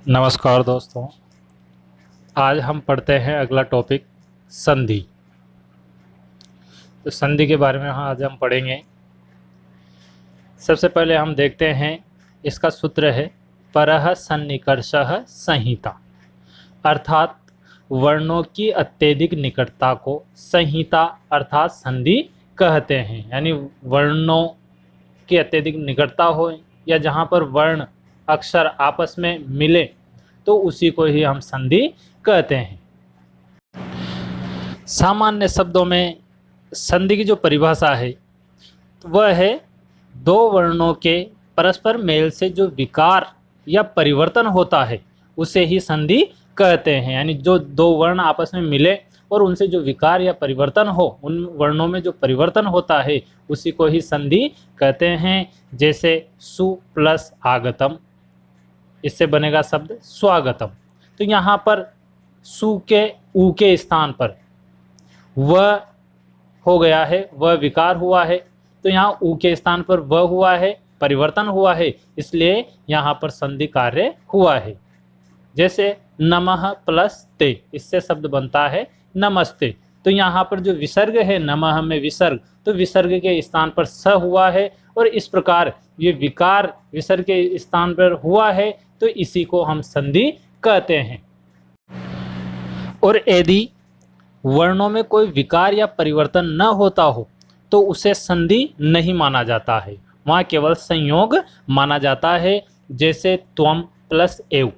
नमस्कार दोस्तों, आज हम पढ़ते हैं अगला टॉपिक संधि। तो संधि के बारे में आज हम पढ़ेंगे। सबसे पहले हम देखते हैं, इसका सूत्र है परः सन्निकर्षः संहिता, अर्थात वर्णों की अत्यधिक निकटता को संहिता अर्थात संधि कहते हैं। यानी वर्णों की अत्यधिक निकटता हो या जहाँ पर वर्ण अक्षर आपस में मिले तो उसी को ही हम संधि कहते हैं। सामान्य शब्दों में संधि की जो परिभाषा है वह है दो वर्णों के परस्पर मेल से जो विकार या परिवर्तन होता है उसे ही संधि कहते हैं। यानी जो दो वर्ण आपस में मिले और उनसे जो विकार या परिवर्तन हो, उन वर्णों में जो परिवर्तन होता है उसी को ही संधि कहते हैं। जैसे सु प्लस आगतम, इससे बनेगा शब्द स्वागतम। तो यहाँ पर सु के ऊ के स्थान पर वह हो गया है, वह विकार हुआ है, तो यहाँ ऊ के स्थान पर वह हुआ है, परिवर्तन हुआ है, इसलिए यहाँ पर संधि कार्य हुआ है। जैसे नमः प्लस ते, इससे शब्द बनता है नमस्ते। तो यहाँ पर जो विसर्ग है नमः में विसर्ग, तो विसर्ग के स्थान पर स हुआ है और इस प्रकार ये विकार विसर्ग के स्थान पर हुआ है, तो इसी को हम संधि कहते हैं। और यदि वर्णों में कोई विकार या परिवर्तन न होता हो तो उसे संधि नहीं माना जाता है, वहाँ केवल संयोग माना जाता है। जैसे त्वम प्लस एव,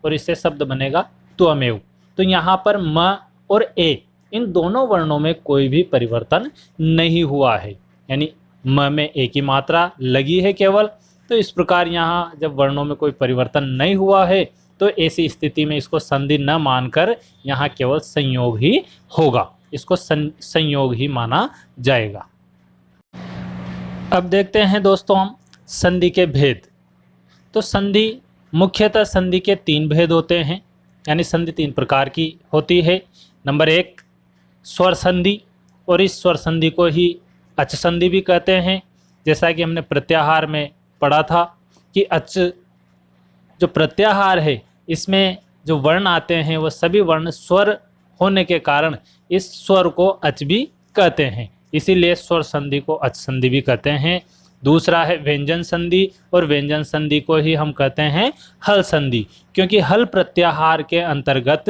और इससे शब्द बनेगा त्वमेव। तो यहाँ पर म और ए, इन दोनों वर्णों में कोई भी परिवर्तन नहीं हुआ है, यानी म में ए की मात्रा लगी है केवल। तो इस प्रकार यहाँ जब वर्णों में कोई परिवर्तन नहीं हुआ है तो ऐसी स्थिति में इसको संधि न मानकर यहाँ केवल संयोग ही होगा, इसको संयोग ही माना जाएगा। अब देखते हैं दोस्तों हम संधि के भेद। तो संधि मुख्यतः संधि के तीन भेद होते हैं, यानी संधि तीन प्रकार की होती है। नंबर एक स्वर संधि, और इस स्वर संधि को ही अच संधि भी कहते हैं। जैसा कि हमने प्रत्याहार में पढ़ा था कि अच जो प्रत्याहार है इसमें जो वर्ण आते हैं वो सभी वर्ण स्वर होने के कारण इस स्वर को अच भी कहते हैं, इसीलिए स्वर संधि को अच संधि भी कहते हैं। दूसरा है व्यंजन संधि, और व्यंजन संधि को ही हम कहते हैं हल संधि, क्योंकि हल प्रत्याहार के अंतर्गत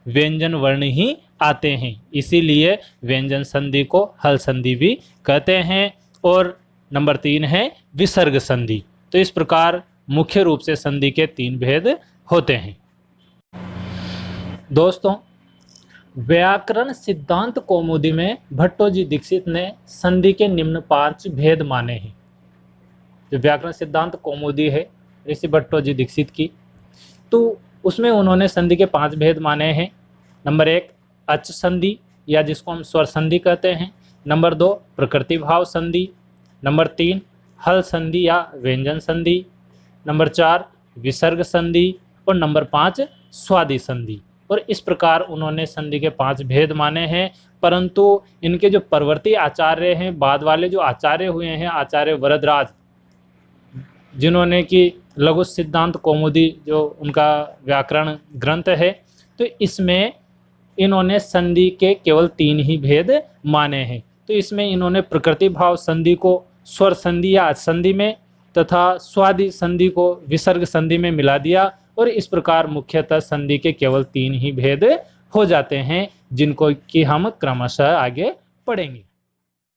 व्यंजन वर्ण ही आते हैं, इसीलिए व्यंजन संधि को हल संधि भी कहते हैं। और नंबर तीन है विसर्ग संधि। तो इस प्रकार मुख्य रूप से संधि के तीन भेद होते हैं। दोस्तों, व्याकरण सिद्धांत कौमुदी में भट्टोजी दीक्षित ने संधि के निम्न 5 भेद माने हैं। जो व्याकरण सिद्धांत कौमुदी है ऋषि भट्टोजी दीक्षित की, तो उसमें उन्होंने संधि के 5 भेद माने हैं। नंबर 1 अच संधि, या जिसको हम स्वर संधि कहते हैं। नंबर 2 प्रकृति भाव संधि। नंबर 3 हल संधि या व्यंजन संधि। नंबर 4 विसर्ग संधि, और नंबर 5 स्वादि संधि। और इस प्रकार उन्होंने संधि के 5 भेद माने हैं। परंतु इनके जो परवर्ती आचार्य हैं, बाद वाले जो आचार्य हुए हैं, आचार्य वरदराज, जिन्होंने कि लघु सिद्धांत कौमुदी जो उनका व्याकरण ग्रंथ है, तो इसमें इन्होंने संधि के केवल 3 ही भेद माने हैं। तो इसमें इन्होंने प्रकृति भाव संधि को स्वर संधि या अच संधि में तथा स्वादि संधि को विसर्ग संधि में मिला दिया, और इस प्रकार मुख्यतः संधि के केवल 3 ही भेद हो जाते हैं, जिनको कि हम क्रमशः आगे पढ़ेंगे।